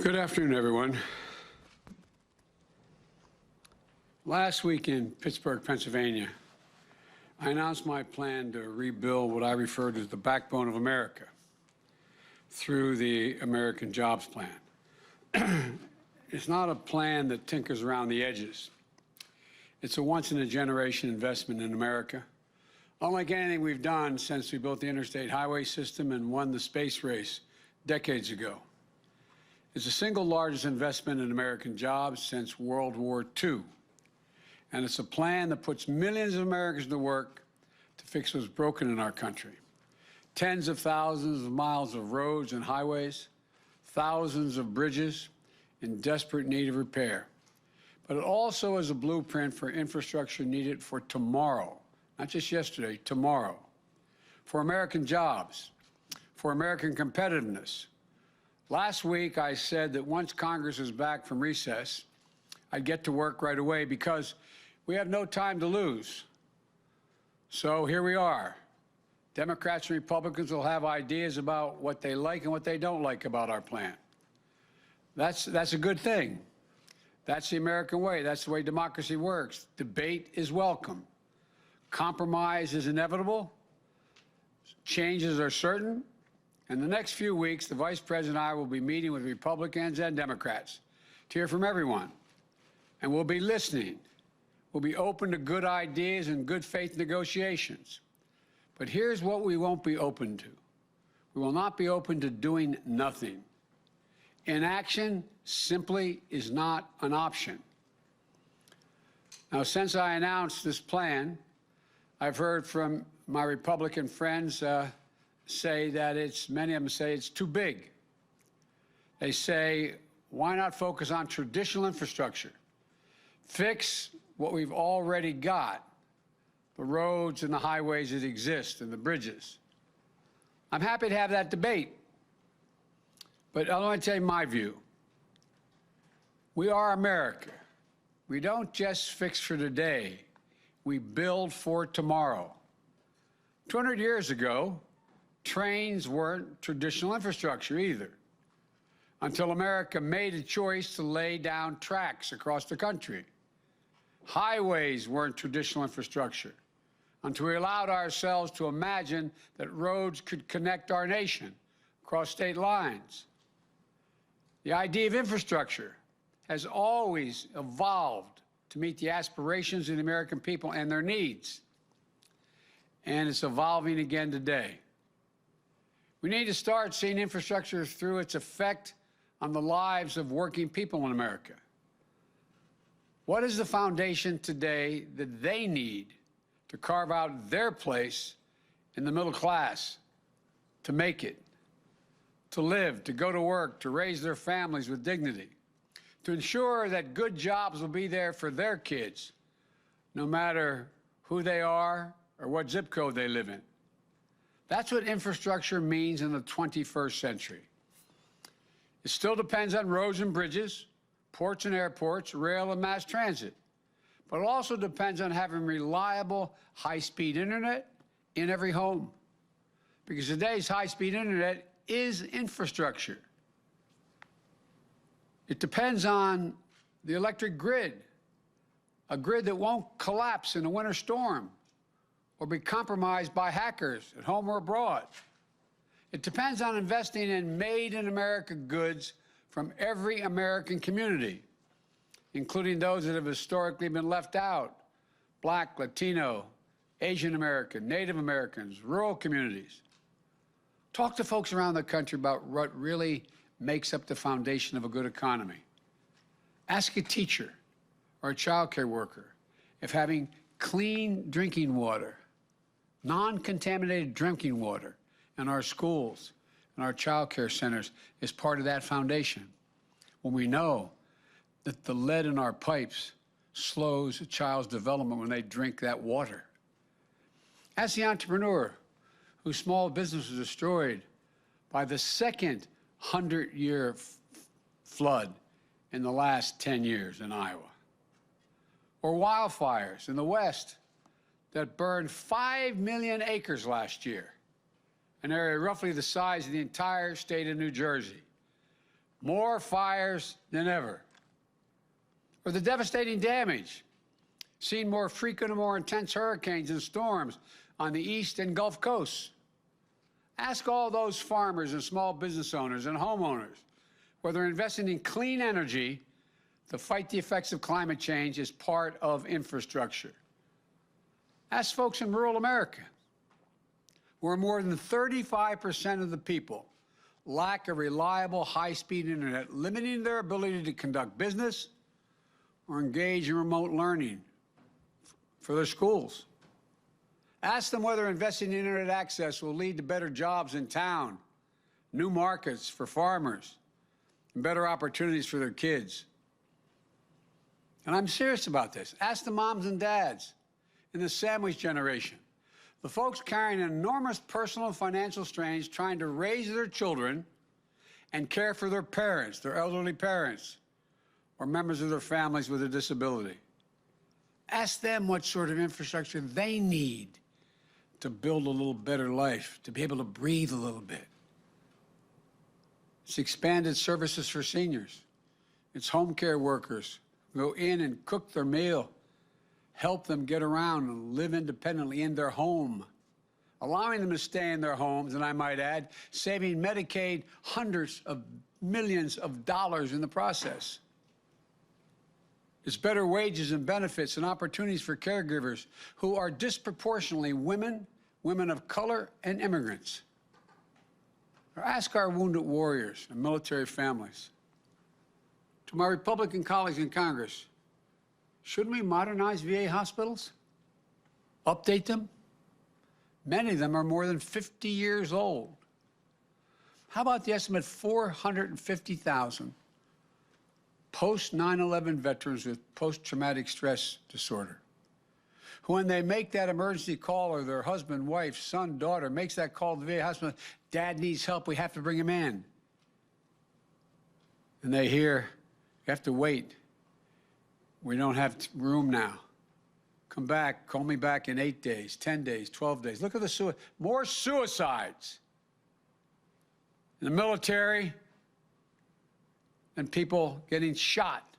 Good afternoon, everyone. Last week in Pittsburgh, Pennsylvania, I announced my plan to rebuild what I refer to as the backbone of America through the American Jobs Plan. It's not a plan that tinkers around the edges. It's a once-in-a-generation investment in America, unlike anything we've done since we built the interstate highway system and won the space race decades ago. It's the single largest investment in American jobs since World War II. And it's a plan that puts millions of Americans to work to fix what's broken in our country. Tens of thousands of miles of roads and highways, thousands of bridges in desperate need of repair. But it also is a blueprint for infrastructure needed for tomorrow, not just yesterday, tomorrow. For American jobs, for American competitiveness. Last week, I said that once Congress is back from recess, I'd get to work right away because we have no time to lose. So here we are. Democrats and Republicans will have ideas about what they like and what they don't like about our plan. That's a good thing. That's the American way. That's the way democracy works. Debate is welcome. Compromise is inevitable. Changes are certain. In the next few weeks, the Vice President and I will be meeting with Republicans and Democrats to hear from everyone. And we'll be listening. We'll be open to good ideas and good faith negotiations. But here's what we won't be open to. We will not be open to doing nothing. Inaction simply is not an option. Now, since I announced this plan, I've heard from my Republican friends say that many of them say it's too big. They say, why not focus on traditional infrastructure? Fix what we've already got, the roads and the highways that exist and the bridges. I'm happy to have that debate, but I want to tell you my view. We are America. We don't just fix for today. We build for tomorrow. 200 years ago, trains weren't traditional infrastructure either, until America made a choice to lay down tracks across the country. Highways weren't traditional infrastructure until we allowed ourselves to imagine that roads could connect our nation across state lines. The idea of infrastructure has always evolved to meet the aspirations of the American people and their needs. And it's evolving again today. We need to start seeing infrastructure through its effect on the lives of working people in America. What is the foundation today that they need to carve out their place in the middle class, to make it, to live, to go to work, to raise their families with dignity, to ensure that good jobs will be there for their kids, no matter who they are or what zip code they live in? That's what infrastructure means in the 21st century. It still depends on roads and bridges, ports and airports, rail and mass transit. But it also depends on having reliable, high-speed internet in every home. Because today's high-speed internet is infrastructure. It depends on the electric grid, a grid that won't collapse in a winter storm or be compromised by hackers at home or abroad. It depends on investing in made-in-America goods from every American community, including those that have historically been left out: Black, Latino, Asian American, Native Americans, rural communities. Talk to folks around the country about what really makes up the foundation of a good economy. Ask a teacher or a child care worker if having clean drinking water, non-contaminated drinking water in our schools and our child care centers is part of that foundation. When we know that the lead in our pipes slows a child's development when they drink that water. Ask the entrepreneur whose small business was destroyed by the second 100-year flood in the last 10 years in Iowa. Or wildfires in the West that burned 5 million acres last year, an area roughly the size of the entire state of New Jersey. more fires than ever. Or the devastating damage, seen more frequent and more intense hurricanes and storms on the East and Gulf coasts. Ask all those farmers and small business owners and homeowners whether investing in clean energy to fight the effects of climate change is part of infrastructure. Ask folks in rural America, where more than 35% of the people lack a reliable high-speed internet, limiting their ability to conduct business or engage in remote learning for their schools. Ask them whether investing in internet access will lead to better jobs in town, new markets for farmers, and better opportunities for their kids. And I'm serious about this. Ask the moms and dads in the sandwich generation, the folks carrying enormous personal and financial strains trying to raise their children and care for their parents, their elderly parents, or members of their families with a disability. Ask them what sort of infrastructure they need to build a little better life, to be able to breathe a little bit. It's expanded services for seniors. It's home care workers who go in and cook their meal, help them get around and live independently in their home, allowing them to stay in their homes, and I might add, saving Medicaid hundreds of millions of dollars in the process. It's better wages and benefits and opportunities for caregivers who are disproportionately women, women of color, and immigrants. Or ask our wounded warriors and military families. To my Republican colleagues in Congress, shouldn't we modernize VA hospitals? Update them? Many of them are more than 50 years old. How about the estimate 450,000 post-9/11 veterans with post-traumatic stress disorder, who when they make that emergency call, or their husband, wife, son, daughter makes that call to the VA hospital, Dad needs help, we have to bring him in. And they hear, you have to wait. We don't have room now. Come back, call me back in 8 days, 10 days, 12 days. Look at the more suicides in the military and people getting shot.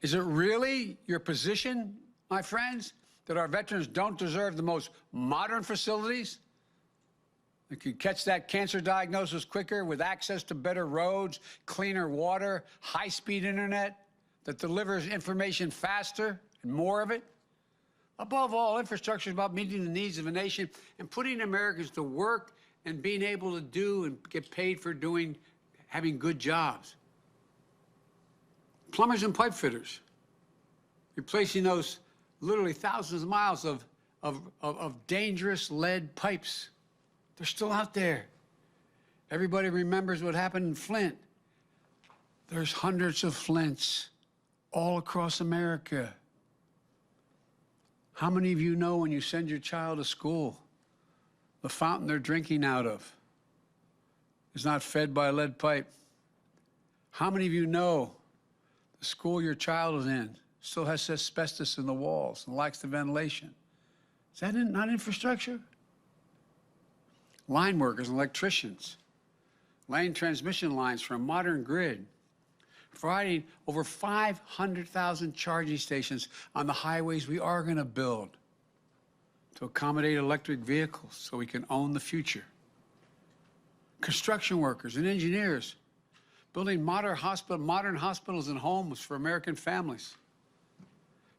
Is it really your position, my friends, that our veterans don't deserve the most modern facilities that could catch that cancer diagnosis quicker, with access to better roads, cleaner water, high-speed internet that delivers information faster and more of it? Above all, infrastructure is about meeting the needs of a nation and putting Americans to work and being able to do and get paid for having good jobs. Plumbers and pipe fitters, replacing those literally thousands of miles of dangerous lead pipes. They're still out there. Everybody remembers what happened in Flint. There's hundreds of Flints all across America. How many of you know when you send your child to school, the fountain they're drinking out of is not fed by a lead pipe? How many of you know the school your child is in still has asbestos in the walls and lacks the ventilation? Is that not infrastructure? Line workers and electricians laying transmission lines for a modern grid, providing over 500,000 charging stations on the highways we are going to build to accommodate electric vehicles so we can own the future. Construction workers and engineers building modern hospitals and homes for American families.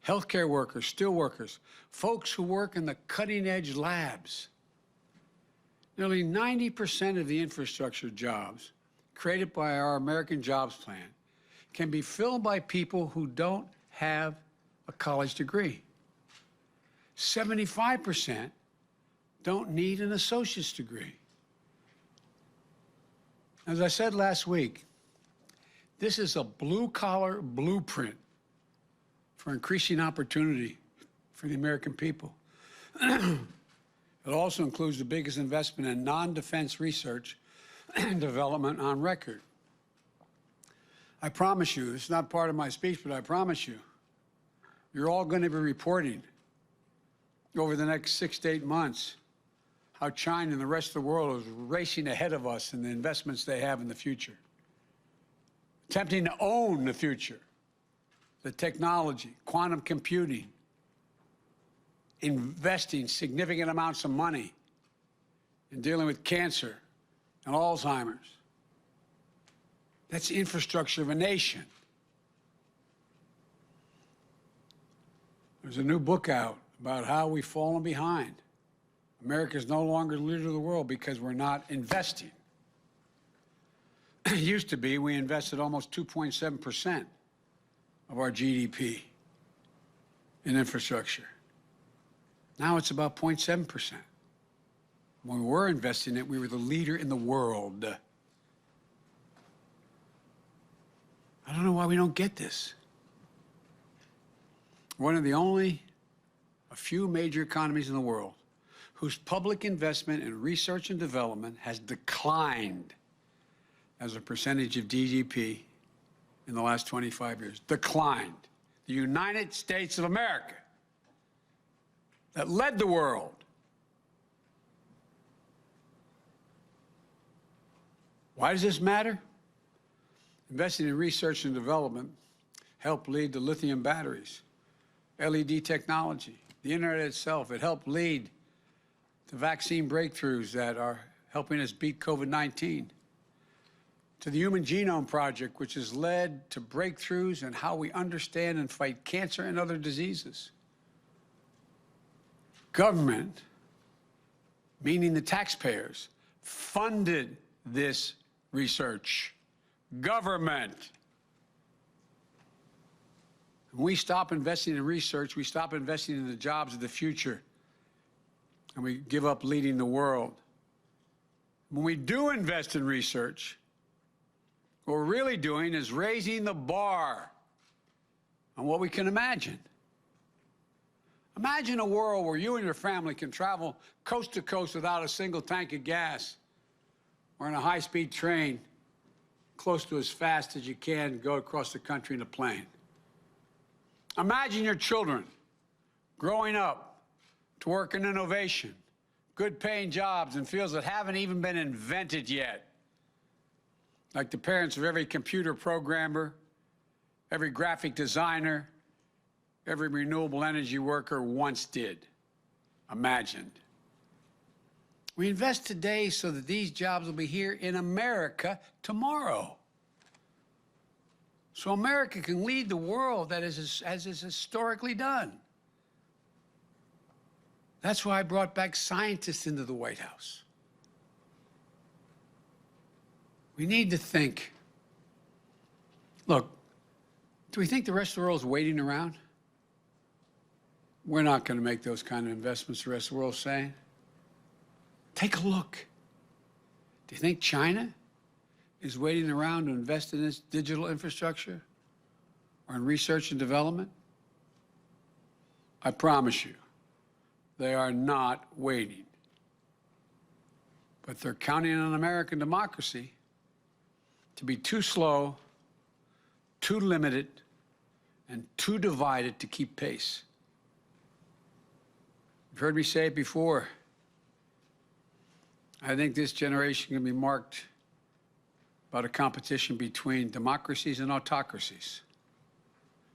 Healthcare workers, steel workers, folks who work in the cutting-edge labs. Nearly 90% of the infrastructure jobs created by our American Jobs Plan can be filled by people who don't have a college degree. 75% don't need an associate's degree. As I said last week, this is a blue-collar blueprint for increasing opportunity for the American people. It also includes the biggest investment in non-defense research and development on record. I promise you, it's not part of my speech, but I promise you, you're all going to be reporting over the next 6 to 8 months how China and the rest of the world is racing ahead of us in the investments they have in the future, attempting to own the future, the technology, quantum computing, investing significant amounts of money in dealing with cancer and Alzheimer's. That's the infrastructure of a nation. There's a new book out about how we've fallen behind. America is no longer the leader of the world because we're not investing. It used to be we invested almost 2.7% of our GDP in infrastructure. Now it's about 0.7%. When we were investing it, we were the leader in the world. I don't know why we don't get this. One of a few major economies in the world whose public investment in research and development has declined as a percentage of GDP in the last 25 years. Declined. The United States of America, that led the world. Why does this matter? Investing in research and development helped lead to lithium batteries, LED technology, the internet itself. It helped lead to vaccine breakthroughs that are helping us beat COVID-19, to the Human Genome Project, which has led to breakthroughs in how we understand and fight cancer and other diseases. Government, meaning the taxpayers, funded this research. Government. When we stop investing in research, we stop investing in the jobs of the future, and we give up leading the world. When we do invest in research, what we're really doing is raising the bar on what we can imagine. Imagine a world where you and your family can travel coast to coast without a single tank of gas, or in a high-speed train, close to as fast as you can go across the country in a plane. Imagine your children growing up to work in innovation, good-paying jobs in fields that haven't even been invented yet, like the parents of every computer programmer, every graphic designer, every renewable energy worker once did, imagined. We invest today so that these jobs will be here in America tomorrow. So America can lead the world as is historically done. That's why I brought back scientists into the White House. We need to think. Look, do we think the rest of the world is waiting around? We're not going to make those kind of investments the rest of the world is saying. Take a look. Do you think China is waiting around to invest in this digital infrastructure or in research and development? I promise you, they are not waiting. But they're counting on American democracy to be too slow, too limited, and too divided to keep pace. You've heard me say it before. I think this generation can be marked by the competition between democracies and autocracies,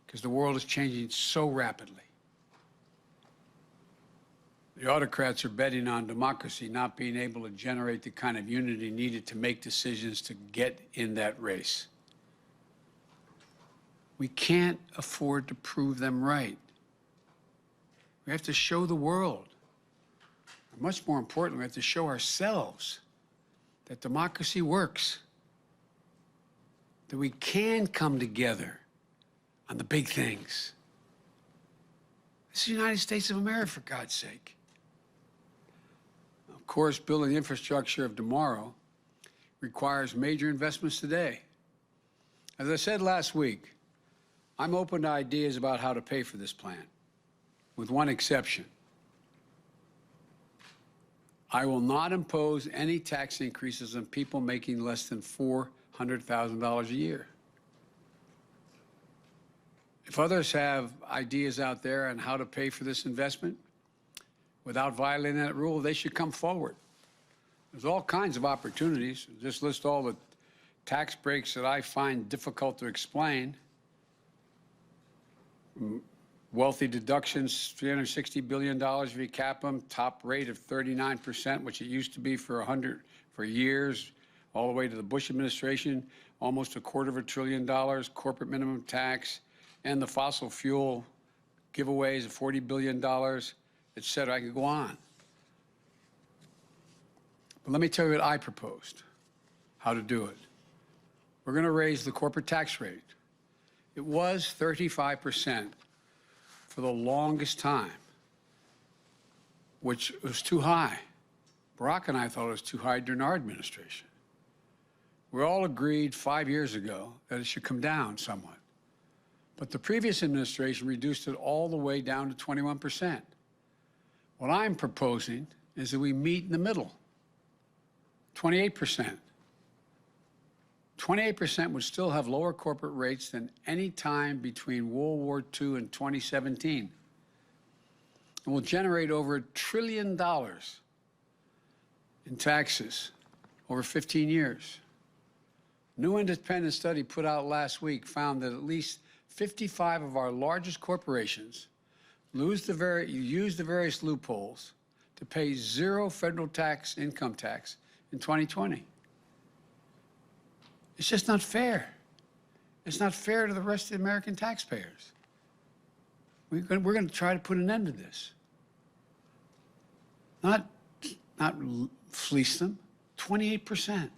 because the world is changing so rapidly. The autocrats are betting on democracy not being able to generate the kind of unity needed to make decisions to get in that race. We can't afford to prove them right. We have to show the world. Much more importantly, we have to show ourselves that democracy works, that we can come together on the big things. This is the United States of America, for God's sake. Of course, building the infrastructure of tomorrow requires major investments today. As I said last week, I'm open to ideas about how to pay for this plan, with one exception. I will not impose any tax increases on people making less than $400,000 a year. If others have ideas out there on how to pay for this investment, without violating that rule, they should come forward. There's all kinds of opportunities. Just list all the tax breaks that I find difficult to explain. Wealthy deductions, $360 billion if you cap them, top rate of 39%, which it used to be for years, all the way to the Bush administration, almost $250 billion, corporate minimum tax, and the fossil fuel giveaways of $40 billion, et cetera. I could go on. But let me tell you what I proposed, how to do it. We're going to raise the corporate tax rate. It was 35% for the longest time, which was too high. Barack and I thought it was too high during our administration. We all agreed 5 years ago that it should come down somewhat. But the previous administration reduced it all the way down to 21%. What I'm proposing is that we meet in the middle, 28%. 28% would still have lower corporate rates than any time between World War II and 2017. And will generate over $1 trillion in taxes over 15 years. New independent study put out last week found that at least 55 of our largest corporations use the various loopholes to pay zero federal income tax in 2020. It's just not fair. It's not fair to the rest of the American taxpayers. We're going to try to put an end to this. Not fleece them. 28%.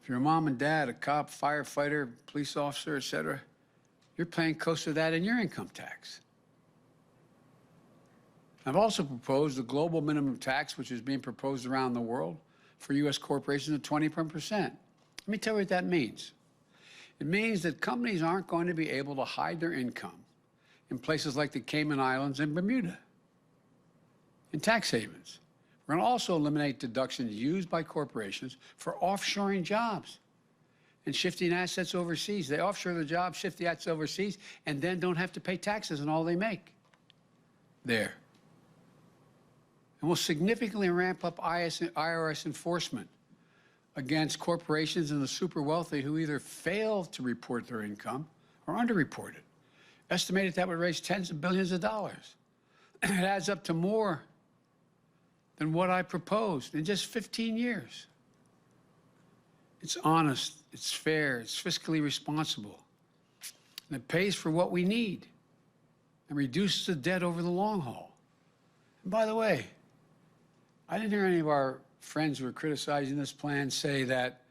If you're a mom and dad, a cop, firefighter, police officer, et cetera, you're paying close to that in your income tax. I've also proposed a global minimum tax, which is being proposed around the world for U.S. corporations at 21%. Let me tell you what that means. It means that companies aren't going to be able to hide their income in places like the Cayman Islands and Bermuda, in tax havens. We're going to also eliminate deductions used by corporations for offshoring jobs and shifting assets overseas. They offshore the jobs, shift the assets overseas, and then don't have to pay taxes on all they make there. And we'll significantly ramp up IRS enforcement against corporations and the super wealthy who either fail to report their income or underreport it. Estimated that would raise tens of billions of dollars. It adds up to more than what I proposed in just 15 years. It's honest, it's fair, it's fiscally responsible, and it pays for what we need and reduces the debt over the long haul. And by the way, I didn't hear any of our friends who are criticizing this plan say that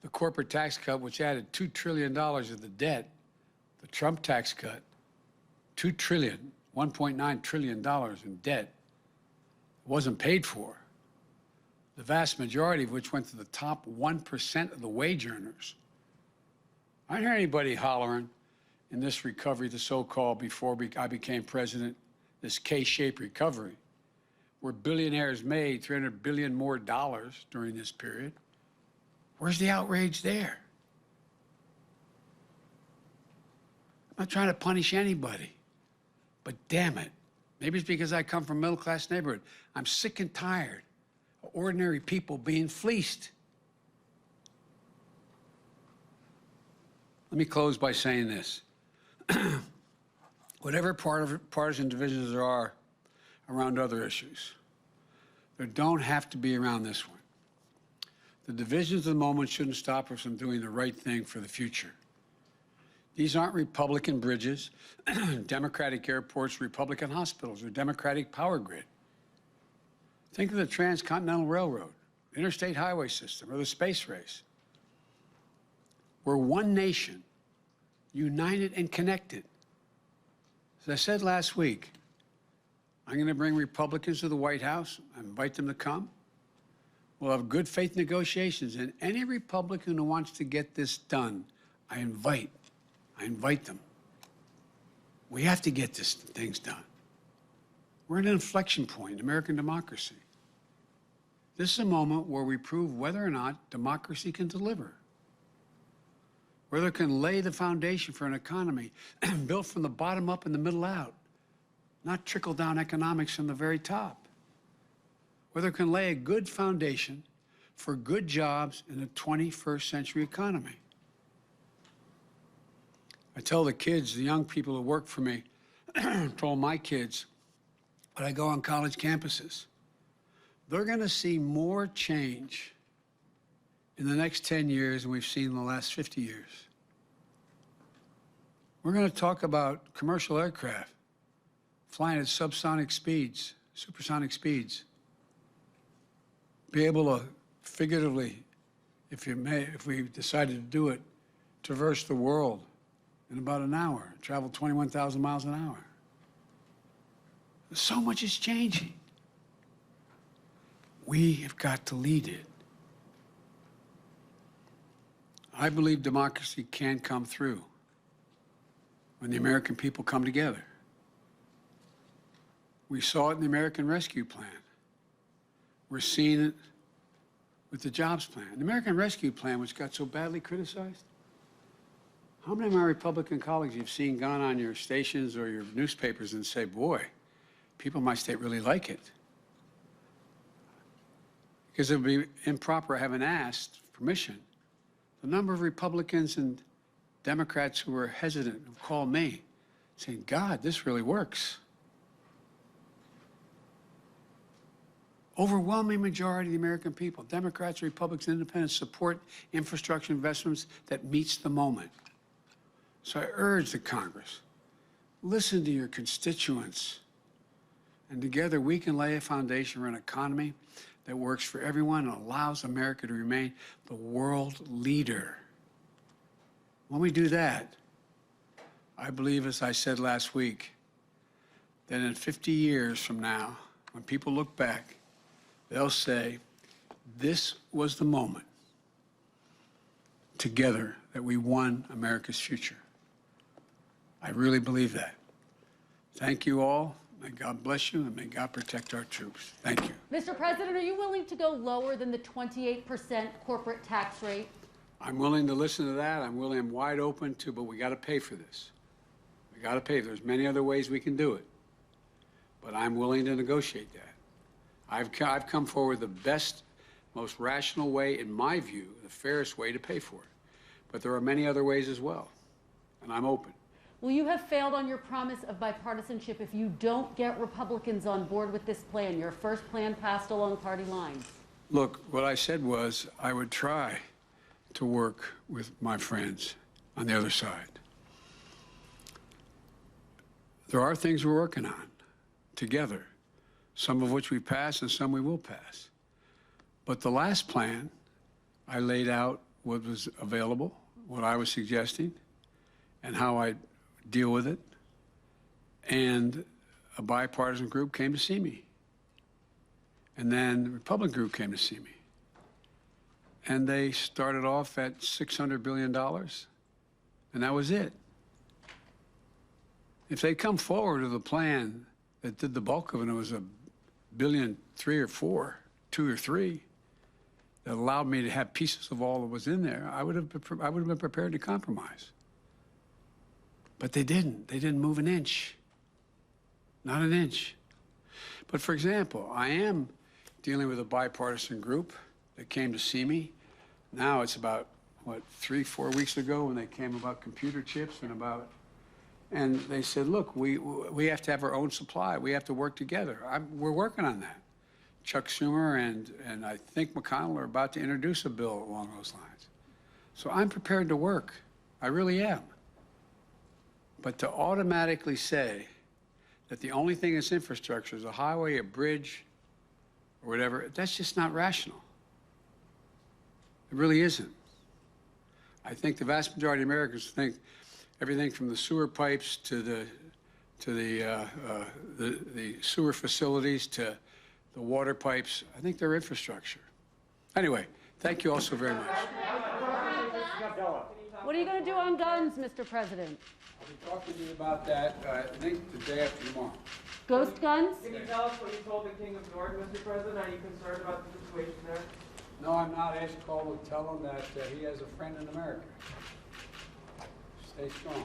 the corporate tax cut, which added $2 trillion of the debt, the Trump tax cut, $1.9 trillion in debt, wasn't paid for, the vast majority of which went to the top 1% of the wage earners. I didn't hear anybody hollering in this recovery, the so-called, before I became president, this K-shaped recovery, where billionaires made $300 billion more during this period. Where's the outrage there? I'm not trying to punish anybody, but damn it, maybe it's because I come from a middle-class neighborhood. I'm sick and tired of ordinary people being fleeced. Let me close by saying this. Whatever partisan divisions there are around other issues, there don't have to be around this one. The divisions of the moment shouldn't stop us from doing the right thing for the future. These aren't Republican bridges, Democratic airports, Republican hospitals, or Democratic power grid. Think of the Transcontinental Railroad, interstate highway system, or the space race. We're one nation, united and connected. As I said last week, I'm going to bring Republicans to the White House. I invite them to come. We'll have good faith negotiations, and any Republican who wants to get this done, I invite them. We have to get these things done. We're at an inflection point in American democracy. This is a moment where we prove whether or not democracy can deliver, whether it can lay the foundation for an economy built from the bottom up and the middle out, not trickle-down economics from the very top. Whether it can lay a good foundation for good jobs in a 21st century economy. I tell the kids, the young people who work for me, told my kids, when I go on college campuses, they're going to see more change in the next 10 years than we've seen in the last 50 years. We're going to talk about commercial aircraft flying at subsonic speeds, supersonic speeds. Be able to figuratively, if we decided to do it, traverse the world in about an hour, travel 21,000 miles an hour. So much is changing. We have got to lead it. I believe democracy can come through when the American people come together. We saw it in the American Rescue Plan. We're seeing it with the Jobs Plan. The American Rescue Plan, which got so badly criticized, how many of my Republican colleagues you've seen gone on your stations or your newspapers and say, boy, people in my state really like it? Because it would be improper, I haven't asked permission. The number of Republicans and Democrats who were hesitant have called me saying, God, this really works. Overwhelming majority of the American people, Democrats, Republicans, Independents, support infrastructure investments that meets the moment. So I urge the Congress, listen to your constituents, and together we can lay a foundation for an economy that works for everyone and allows America to remain the world leader. When we do that, I believe, as I said last week, that in 50 years from now, when people look back, they'll say, this was the moment together that we won America's future. I really believe that. Thank you all. May God bless you, and may God protect our troops. Thank you. Mr. President, are you willing to go lower than the 28% corporate tax rate? I'm willing to listen to that. I'm wide open to, but we got to pay for this. We got to pay. There's many other ways we can do it, but I'm willing to negotiate that. I've come forward the best, most rational way, in my view, the fairest way to pay for it. But there are many other ways as well, and I'm open. Will you have failed on your promise of bipartisanship if you don't get Republicans on board with this plan, your first plan passed along party lines? Look, what I said was I would try to work with my friends on the other side. There are things we're working on together, some of which we passed and some we will pass. But the last plan, I laid out what was available, what I was suggesting, and how I deal with it. And a bipartisan group came to see me. And then the Republican group came to see me. And they started off at $600 billion, and that was it. If they come forward with a plan that did the bulk of it, and it was $1.3 billion or $4, 2 or 3, that allowed me to have pieces of all that was in there, I would have been prepared to compromise. But they didn't. They didn't move an inch. Not an inch. But for example, I am dealing with a bipartisan group that came to see me. Now it's about, what, 3-4 weeks ago when they came about computer chips and they said, look, we have to have our own supply. We have to work together. We're working on that. Chuck Schumer and I think McConnell are about to introduce a bill along those lines. So I'm prepared to work. I really am. But to automatically say that the only thing that's infrastructure is a highway, a bridge, or whatever, that's just not rational. It really isn't. I think the vast majority of Americans think everything from the sewer pipes to the sewer facilities to the water pipes, I think they're infrastructure. Anyway, thank you all so very much. What are you going to do on guns, Mr. President? I'll be talking to you about that, I think, the day after tomorrow. Ghost guns? Can you tell us what you told the King of Jordan, Mr. President? Are you concerned about the situation there? No, I'm not. Ask Cole to tell him that he has a friend in America. Stay strong.